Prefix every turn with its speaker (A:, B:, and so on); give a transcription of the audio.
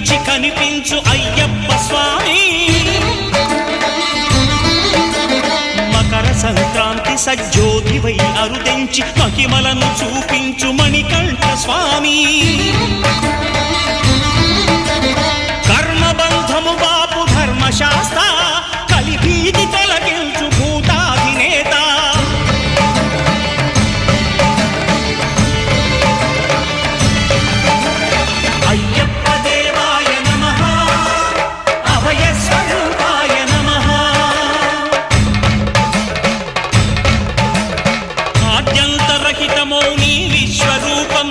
A: కనిపించి కనిపించు అయ్యప్ప స్వామి. మకర సంక్రాంతి సజ్జోతివై అరుదెంచి మహిమలను చూపించు మణికంఠ స్వామి. కర్మబంధము బాపు ధర్మశాస్త్ర కలిభీతి తొలగించు భూతాధినేత. అయ్యప్ప దేవాయ నమః, అభయ స్వరూపాయ నమః. ఆద్యంతరహితమౌ నీ విశ్వరూపం